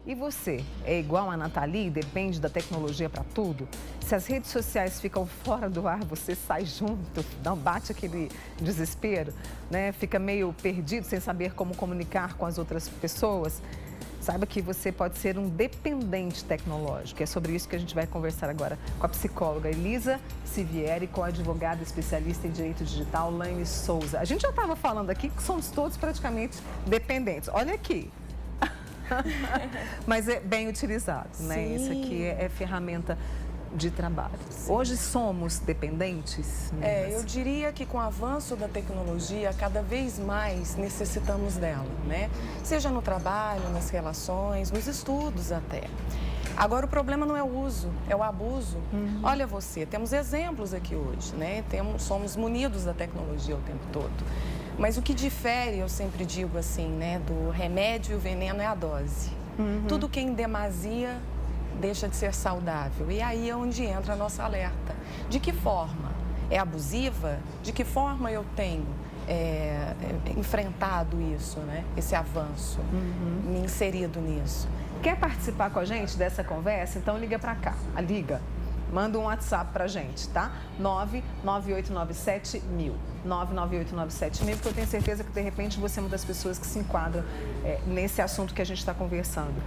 E você, é igual a Nathalie, depende da tecnologia para tudo? Se as redes sociais ficam fora do ar, você sai junto, não bate aquele desespero, né? Fica meio perdido, sem saber como comunicar com as outras pessoas? Saiba que você pode ser um dependente tecnológico. É sobre isso que a gente vai conversar agora com a psicóloga Elisa Sivieri, com a advogada especialista em direito digital, Laine Souza. A gente já estava falando aqui que somos todos praticamente dependentes. Olha aqui. Mas é bem utilizado, né? Sim. Isso aqui é ferramenta de trabalho. Sim. Hoje somos dependentes? Eu diria que com o avanço da tecnologia, cada vez mais necessitamos dela, né? Seja no trabalho, nas relações, nos estudos até. Agora, o problema não é o uso, é o abuso. Olha você, temos exemplos aqui hoje, né? Somos munidos da tecnologia o tempo todo. Mas o que difere, eu sempre digo assim, né? Do remédio e o veneno é a dose. Tudo que é em demasia deixa de ser saudável. E aí é onde entra a nossa alerta. De que forma? É abusiva? De que forma eu tenho enfrentado isso, né? Esse avanço, me inserido nisso? Quer participar com a gente dessa conversa? Então liga para cá. Liga. Manda um WhatsApp pra gente, tá? 99897.000. 99897.000, porque eu tenho certeza que, de repente, você é uma das pessoas que se enquadra nesse assunto que a gente está conversando.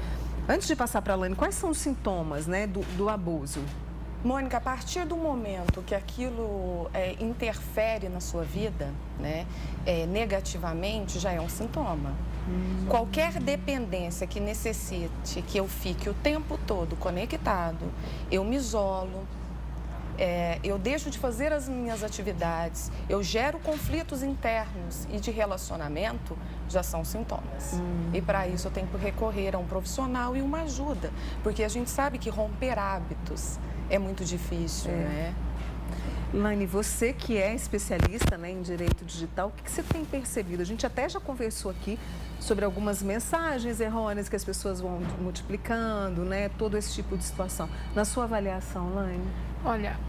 Antes de passar para a Laine, quais são os sintomas, né, do abuso? Mônica, a partir do momento que aquilo interfere na sua vida, né, negativamente, já é um sintoma. Qualquer dependência que necessite que eu fique o tempo todo conectado, eu me isolo, eu deixo de fazer as minhas atividades, eu gero conflitos internos e de relacionamento, já são sintomas. E para isso eu tenho que recorrer a um profissional e uma ajuda, porque a gente sabe que romper hábitos é muito difícil, né? Laine, você que é especialista, né, em direito digital, o que você tem percebido? A gente até já conversou aqui sobre algumas mensagens errôneas que as pessoas vão multiplicando, né, todo esse tipo de situação. Na sua avaliação, Laine? Olha,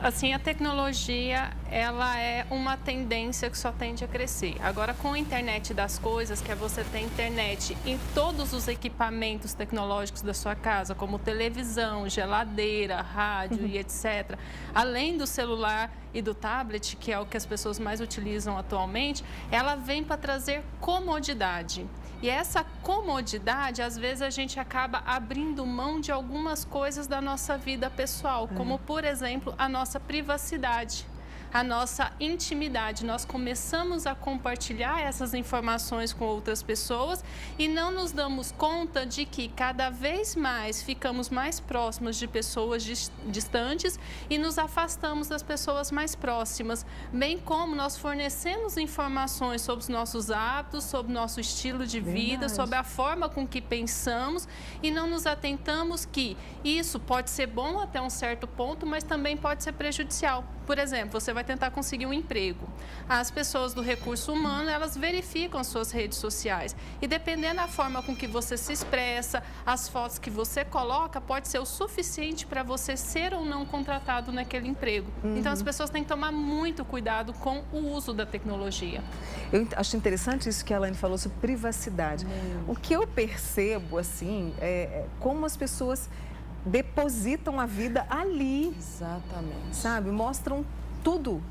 assim, a tecnologia, ela é uma tendência que só tende a crescer. Agora, com a internet das coisas, que é você ter internet em todos os equipamentos tecnológicos da sua casa, como televisão, geladeira, rádio e etc., além do celular e do tablet, que é o que as pessoas mais utilizam atualmente, ela vem para trazer comodidade. E essa comodidade, às vezes, a gente acaba abrindo mão de algumas coisas da nossa vida pessoal, como, por exemplo, a nossa privacidade, a nossa intimidade. Nós começamos a compartilhar essas informações com outras pessoas e não nos damos conta de que cada vez mais ficamos mais próximos de pessoas distantes e nos afastamos das pessoas mais próximas, bem como nós fornecemos informações sobre os nossos hábitos, sobre o nosso estilo de vida, sobre a forma com que pensamos e não nos atentamos que isso pode ser bom até um certo ponto, mas também pode ser prejudicial. Por exemplo, você vai tentar conseguir um emprego. As pessoas do recurso humano, elas verificam as suas redes sociais. E dependendo da forma com que você se expressa, as fotos que você coloca, pode ser o suficiente para você ser ou não contratado naquele emprego. Então, as pessoas têm que tomar muito cuidado com o uso da tecnologia. Eu acho interessante isso que a Laine falou sobre privacidade. O que eu percebo, assim, é como as pessoas depositam a vida ali. Exatamente. Sabe? Mostram tudo.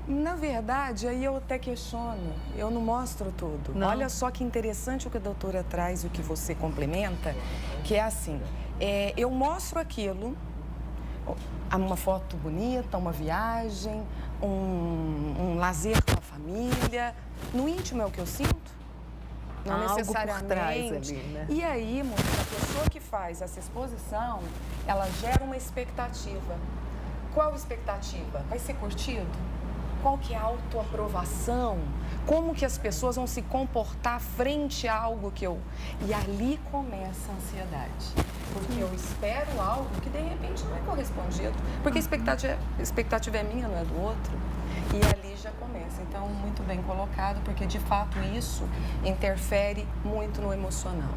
Na verdade, aí eu até questiono, eu não mostro tudo. Não. Olha só que interessante o que a doutora traz, o que você complementa, que é assim, eu mostro aquilo, uma foto bonita, uma viagem, um lazer com a família, no íntimo é o que eu sinto. Não algo necessariamente. por trás ali, né? E aí, a pessoa que faz essa exposição, ela gera uma expectativa. Qual expectativa? Vai ser curtido? Qual que é a autoaprovação? Como que as pessoas vão se comportar frente a algo que eu... E ali começa a ansiedade. Porque eu espero algo que, de repente, não é correspondido. Porque a expectativa é minha, não é do outro. E ali já começa. Então, muito bem colocado, porque, de fato, isso interfere muito no emocional.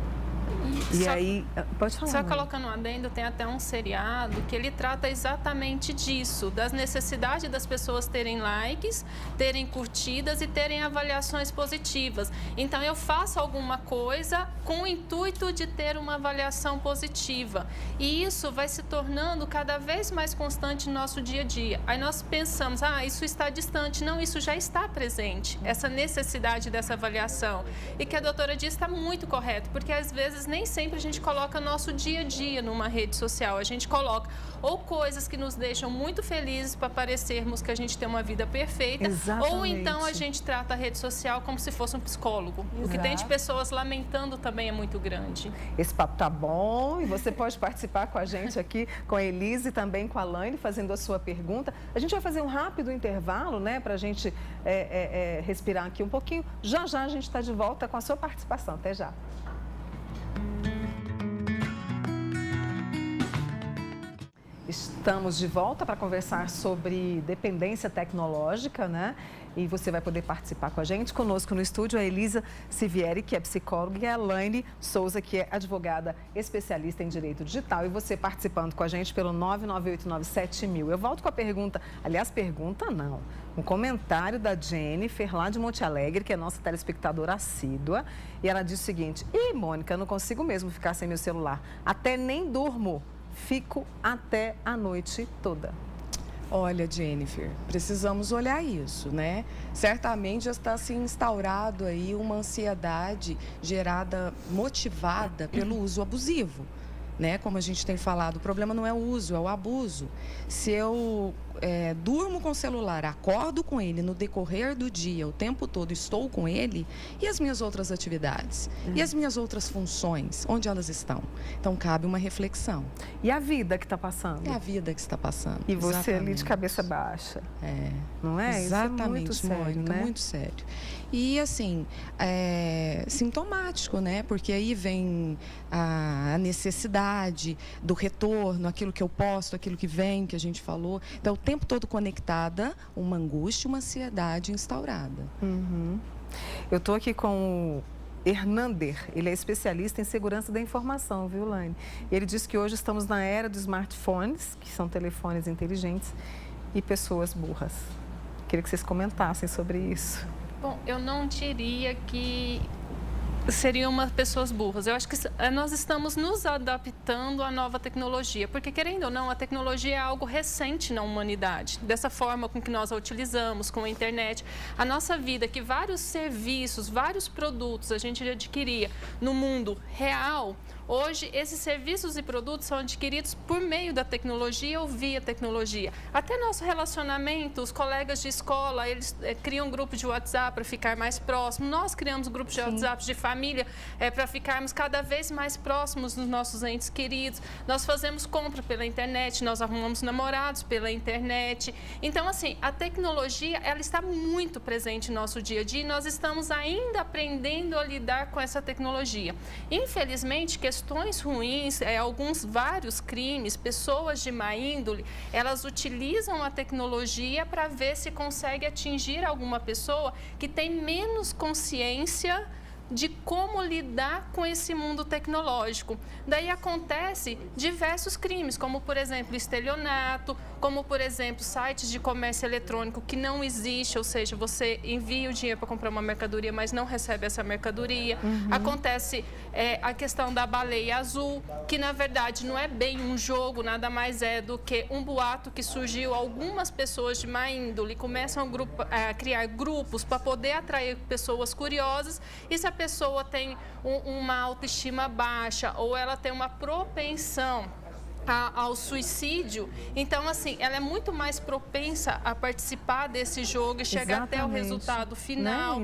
E aí, pode falar. Só colocando um adendo, tem até um seriado que ele trata exatamente disso, das necessidades das pessoas terem likes, terem curtidas e terem avaliações positivas. Então, eu faço alguma coisa com o intuito de ter uma avaliação positiva. E isso vai se tornando cada vez mais constante no nosso dia a dia. Aí nós pensamos, isso está distante. Não, isso já está presente, essa necessidade dessa avaliação. E que a doutora disse está muito correto, porque às vezes nem sempre a gente coloca nosso dia a dia numa rede social. A gente coloca ou coisas que nos deixam muito felizes para parecermos que a gente tem uma vida perfeita. Exatamente. Ou então a gente trata a rede social como se fosse um psicólogo. Exato. O que tem de pessoas lamentando também é muito grande. Esse papo tá bom e você pode participar com a gente aqui, com a Elise e também com a Laine, fazendo a sua pergunta. A gente vai fazer um rápido intervalo, né, para a gente respirar aqui um pouquinho. Já já a gente está de volta com a sua participação. Até já. Estamos de volta para conversar sobre dependência tecnológica, né? E você vai poder participar com a gente. Conosco no estúdio a Elisa Sivieri, que é psicóloga, e a Laine Souza, que é advogada especialista em direito digital. E você participando com a gente pelo 99897.000. Eu volto com a pergunta, aliás, pergunta não, um comentário da Jennifer, lá de Monte Alegre, que é nossa telespectadora assídua. E ela diz o seguinte: Mônica, eu não consigo mesmo ficar sem meu celular. Até nem durmo. Fico até a noite toda. Olha, Jennifer, precisamos olhar isso, né? Certamente já está se instaurado aí uma ansiedade motivada pelo uso abusivo, né? Como a gente tem falado, o problema não é o uso, é o abuso. Se eu durmo com o celular, acordo com ele no decorrer do dia, o tempo todo estou com ele, e as minhas outras atividades? E as minhas outras funções? Onde elas estão? Então, cabe uma reflexão. E a vida que está passando? É a vida que está passando. E você ali de cabeça baixa. Não é? Exatamente, Isso é muito sério, Mônica, né? muito sério. E, assim, sintomático, né? Porque aí vem a necessidade do retorno, aquilo que eu posto, aquilo que vem, que a gente falou. Então, o tempo todo conectada, uma angústia, uma ansiedade instaurada. Eu estou aqui com o Hernander, ele é especialista em segurança da informação, viu, Laine? Ele diz que hoje estamos na era dos smartphones, que são telefones inteligentes, e pessoas burras. Queria que vocês comentassem sobre isso. Bom, eu não diria que seriam pessoas burras. Eu acho que nós estamos nos adaptando à nova tecnologia, porque, querendo ou não, a tecnologia é algo recente na humanidade. Dessa forma com que nós a utilizamos, com a internet. A nossa vida, que vários serviços, vários produtos a gente adquiria no mundo real, hoje esses serviços e produtos são adquiridos por meio da tecnologia ou via tecnologia. Até nosso relacionamento, os colegas de escola, eles criam grupos de WhatsApp para ficar mais próximos. Nós criamos grupos de WhatsApp de família para ficarmos cada vez mais próximos dos nossos entes queridos. Nós fazemos compra pela internet, nós arrumamos namorados pela internet. Então, assim, a tecnologia, ela está muito presente no nosso dia a dia e nós estamos ainda aprendendo a lidar com essa tecnologia. Infelizmente, questões ruins, vários crimes, pessoas de má índole, elas utilizam a tecnologia para ver se consegue atingir alguma pessoa que tem menos consciência de como lidar com esse mundo tecnológico. Daí acontece diversos crimes, como, por exemplo, estelionato, como, por exemplo, sites de comércio eletrônico que não existe, ou seja, você envia o dinheiro para comprar uma mercadoria, mas não recebe essa mercadoria. Acontece a questão da baleia azul, que, na verdade, não é bem um jogo, nada mais é do que um boato que surgiu. Algumas pessoas de má índole começam a criar grupos para poder atrair pessoas curiosas, e se a pessoa tem uma autoestima baixa ou ela tem uma propensão ao suicídio, então, assim, ela é muito mais propensa a participar desse jogo e chegar até o resultado final.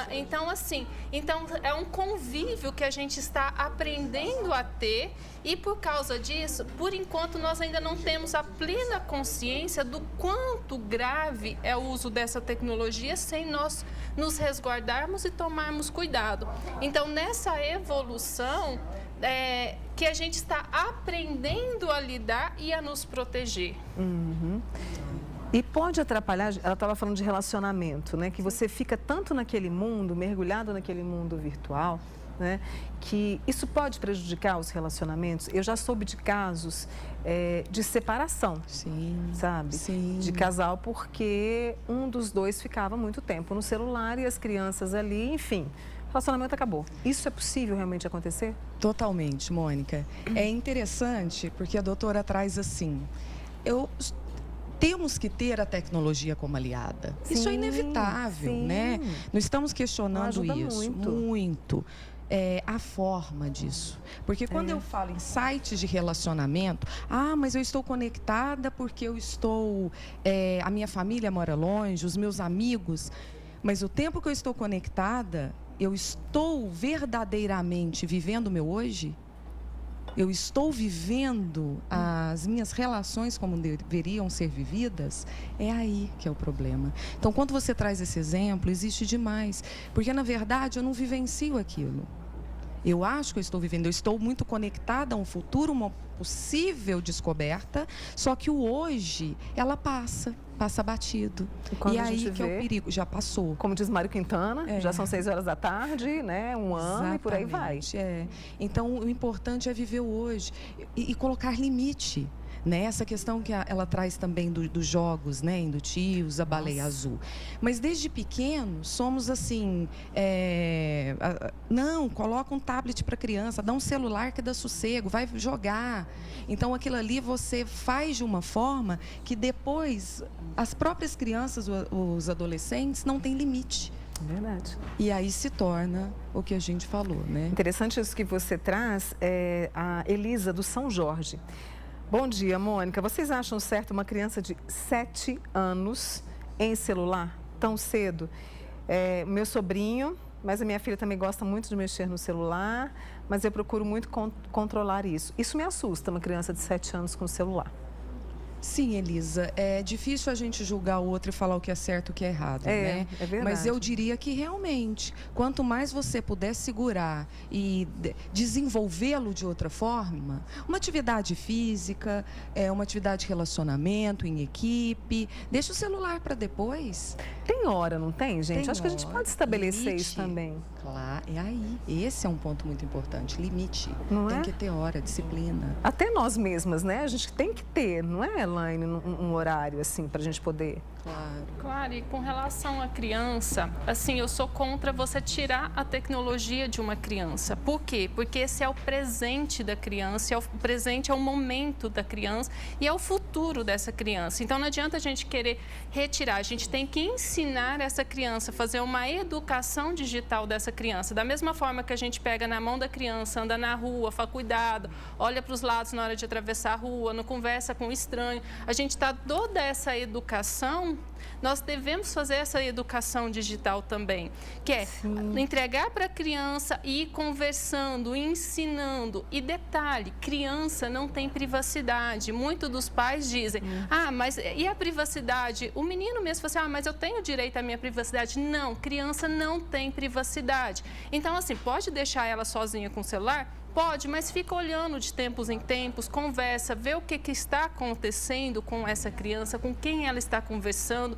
Então, assim, é um convívio que a gente está aprendendo a ter, e por causa disso, por enquanto, nós ainda não temos a plena consciência do quanto grave é o uso dessa tecnologia sem nós nos resguardarmos e tomarmos cuidado. Então, nessa evolução, que a gente está aprendendo a lidar e a nos proteger. E pode atrapalhar, ela estava falando de relacionamento, né? Que você fica tanto naquele mundo, mergulhado naquele mundo virtual, né? Que isso pode prejudicar os relacionamentos. Eu já soube de casos de separação, Sim, sabe? sim. De casal, porque um dos dois ficava muito tempo no celular e as crianças ali, enfim, o relacionamento acabou. Isso é possível realmente acontecer? Totalmente, Mônica. É interessante porque a doutora traz assim, temos que ter a tecnologia como aliada. Isso é Sim, inevitável, sim. né? Não estamos questionando Ajuda isso. Muito. A forma disso. Porque quando eu falo em sites de relacionamento, mas eu estou conectada porque eu estou... a minha família mora longe, os meus amigos... Mas o tempo que eu estou conectada, eu estou verdadeiramente vivendo o meu hoje? Eu estou vivendo as minhas relações como deveriam ser vividas? É aí que é o problema. Então, quando você traz esse exemplo, existe demais. Porque, na verdade, eu não vivencio aquilo. Eu acho que eu estou vivendo, eu estou muito conectada a um futuro, uma possível descoberta, só que o hoje, ela passa batido. E aí que é o perigo, já passou. Como diz Mário Quintana, já são 6 horas da tarde, né? Um ano e por aí vai. Então, o importante é viver o hoje e colocar limite. Né? Essa questão que ela traz também dos jogos, né? Indutivos, a baleia azul. Mas desde pequeno, somos assim... não, coloca um tablet para a criança, dá um celular que dá sossego, vai jogar. Então, aquilo ali você faz de uma forma que depois as próprias crianças, os adolescentes, não têm limite. Verdade. E aí se torna o que a gente falou, né? Interessante isso que você traz, a Elisa do São Jorge. Bom dia, Mônica. Vocês acham certo uma criança de 7 anos em celular tão cedo? Meu sobrinho, mas a minha filha também gosta muito de mexer no celular, mas eu procuro muito controlar isso. Isso me assusta, uma criança de 7 anos com celular. Sim, Elisa, é difícil a gente julgar o outro e falar o que é certo e o que é errado, né? É verdade. Mas eu diria que realmente, quanto mais você puder segurar e desenvolvê-lo de outra forma, uma atividade física, uma atividade de relacionamento em equipe, deixa o celular para depois. Tem hora, não tem, gente? Tem Acho que a gente pode estabelecer limite. Isso também. Claro, é aí. Esse é um ponto muito importante, limite. Não tem é? que ter hora, disciplina. Até nós mesmas, né? A gente tem que ter, não é, Elaine, um horário assim para a gente poder... Claro, e com relação à criança, assim, eu sou contra você tirar a tecnologia de uma criança. Por quê? Porque esse é o presente da criança, o presente é o momento da criança e é o futuro dessa criança. Então, não adianta a gente querer retirar, a gente tem que ensinar essa criança, fazer uma educação digital dessa criança. Da mesma forma que a gente pega na mão da criança, anda na rua, fala cuidado, olha para os lados na hora de atravessar a rua, não conversa com o estranho. A gente está toda essa educação. Nós devemos fazer essa educação digital também, que é entregar para a criança e ir conversando, ensinando. E detalhe, criança não tem privacidade. Muitos dos pais dizem, mas e a privacidade? O menino mesmo fala assim, mas eu tenho direito à minha privacidade. Não, criança não tem privacidade. Então, assim, pode deixar ela sozinha com o celular? Pode, mas fica olhando de tempos em tempos, conversa, vê o que está acontecendo com essa criança, com quem ela está conversando,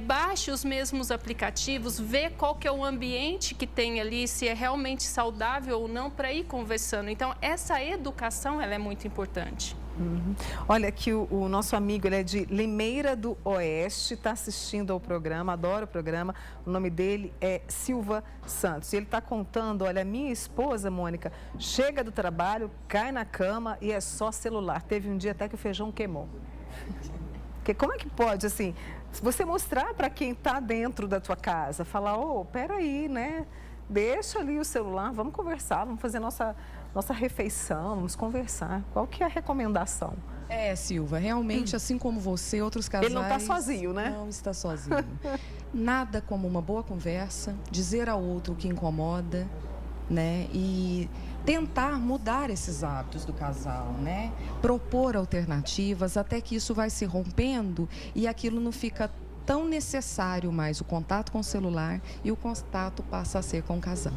baixe os mesmos aplicativos, vê qual que é o ambiente que tem ali, se é realmente saudável ou não, para ir conversando. Então, essa educação, ela é muito importante. Olha, aqui o nosso amigo, ele é de Limeira do Oeste, está assistindo ao programa, adora o programa. O nome dele é Silva Santos. E ele está contando, olha, minha esposa, Mônica, chega do trabalho, cai na cama e é só celular. Teve um dia até que o feijão queimou. Porque como é que pode, assim, você mostrar para quem está dentro da tua casa, falar, peraí, né? Deixa ali o celular, vamos conversar, vamos fazer nossa refeição, vamos conversar. Qual que é a recomendação? Silva, realmente, assim como você, outros casais... Ele não está sozinho, né? Não está sozinho. Nada como uma boa conversa, dizer ao outro o que incomoda, né? E tentar mudar esses hábitos do casal, né? Propor alternativas, até que isso vai se rompendo e aquilo não fica tão necessário mais, o contato com o celular, e o contato passa a ser com o casal.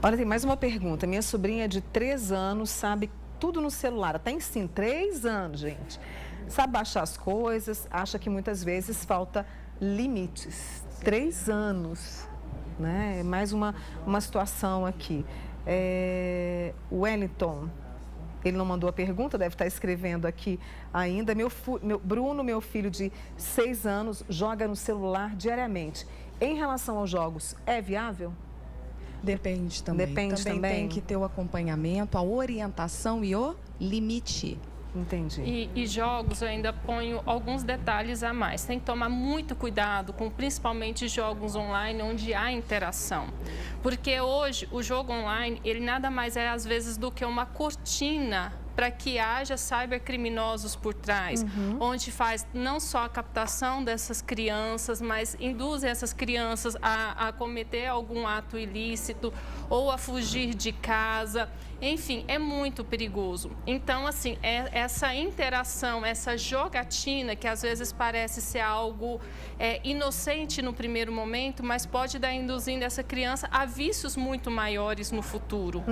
Olha, tem mais uma pergunta. Minha sobrinha de 3 anos sabe tudo no celular. Até ensino, 3 anos, gente. Sabe baixar as coisas, acha que muitas vezes falta limites. 3 anos, né? Mais uma situação aqui. O Wellington, ele não mandou a pergunta, deve estar escrevendo aqui ainda. Bruno, meu filho de 6 anos, joga no celular diariamente. Em relação aos jogos, é viável? Depende também. Também tem que ter o acompanhamento, a orientação e o limite. Entendi. E jogos, eu ainda ponho alguns detalhes a mais. Tem que tomar muito cuidado com principalmente jogos online onde há interação. Porque hoje o jogo online, ele nada mais é às vezes do que uma cortina para que haja cybercriminosos por trás, onde faz não só a captação dessas crianças, mas induzem essas crianças a cometer algum ato ilícito ou a fugir de casa. Enfim, é muito perigoso. Então, assim, essa interação, essa jogatina, que às vezes parece ser algo inocente no primeiro momento, mas pode dar induzindo essa criança a vícios muito maiores no futuro,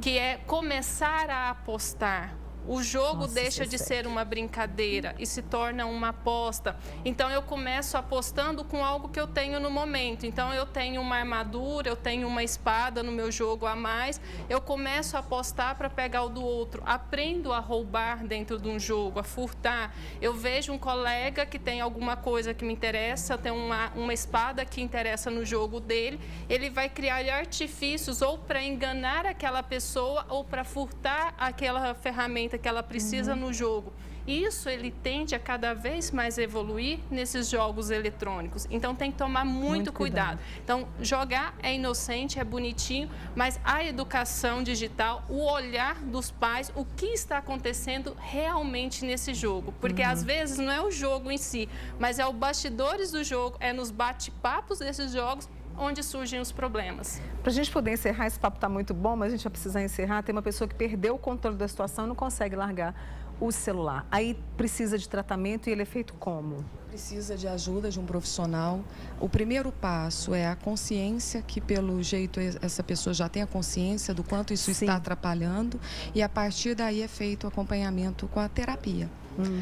que é começar a apostar. O jogo deixa de ser uma brincadeira e se torna uma aposta. Então, eu começo apostando com algo que eu tenho no momento. Então, eu tenho uma armadura, eu tenho uma espada no meu jogo a mais. Eu começo a apostar para pegar o do outro. Aprendo a roubar dentro de um jogo, a furtar. Eu vejo um colega que tem alguma coisa que me interessa, tem uma espada que interessa no jogo dele. Ele vai criar artifícios ou para enganar aquela pessoa ou para furtar aquela ferramenta que ela precisa no jogo. Isso ele tende a cada vez mais evoluir nesses jogos eletrônicos. Então tem que tomar muito cuidado. Então jogar é inocente, é bonitinho, mas a educação digital, o olhar dos pais, o que está acontecendo realmente nesse jogo. Porque às vezes não é o jogo em si, mas é os bastidores do jogo, é nos bate-papos desses jogos onde surgem os problemas. Para a gente poder encerrar, esse papo está muito bom, mas a gente vai precisar encerrar. Tem uma pessoa que perdeu o controle da situação e não consegue largar o celular. Aí precisa de tratamento e ele é feito como? Precisa de ajuda de um profissional. O primeiro passo é a consciência, que pelo jeito essa pessoa já tem a consciência do quanto isso está atrapalhando, e a partir daí é feito o acompanhamento com a terapia.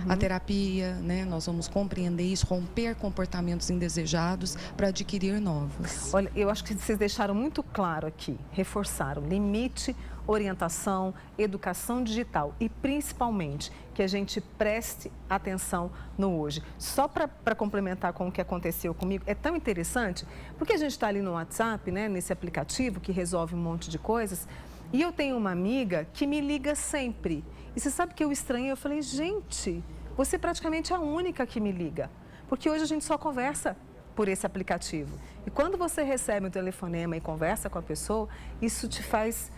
A terapia, né, nós vamos compreender isso, romper comportamentos indesejados para adquirir novos. Olha, eu acho que vocês deixaram muito claro aqui, reforçaram limite, orientação, educação digital e principalmente que a gente preste atenção no hoje. Só para complementar com o que aconteceu comigo, é tão interessante, porque a gente está ali no WhatsApp, né, nesse aplicativo que resolve um monte de coisas, e eu tenho uma amiga que me liga sempre. E você sabe que eu estranhei? Eu falei, gente, você praticamente é a única que me liga. Porque hoje a gente só conversa por esse aplicativo. E quando você recebe um telefonema e conversa com a pessoa, isso te faz...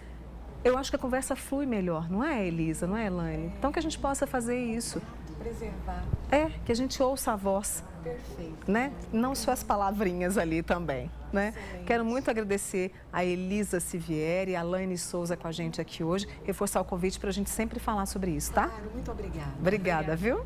Eu acho que a conversa flui melhor, não é, Elisa? Não é, Elaine? Então que a gente possa fazer isso. Preservar. Que a gente ouça a voz. Perfeito. Né? Não só as palavrinhas ali também, né? Quero muito agradecer a Elisa Sivieri e a Elaine Souza com a gente aqui hoje, reforçar o convite para a gente sempre falar sobre isso, tá? Claro, muito obrigada. Obrigada, viu?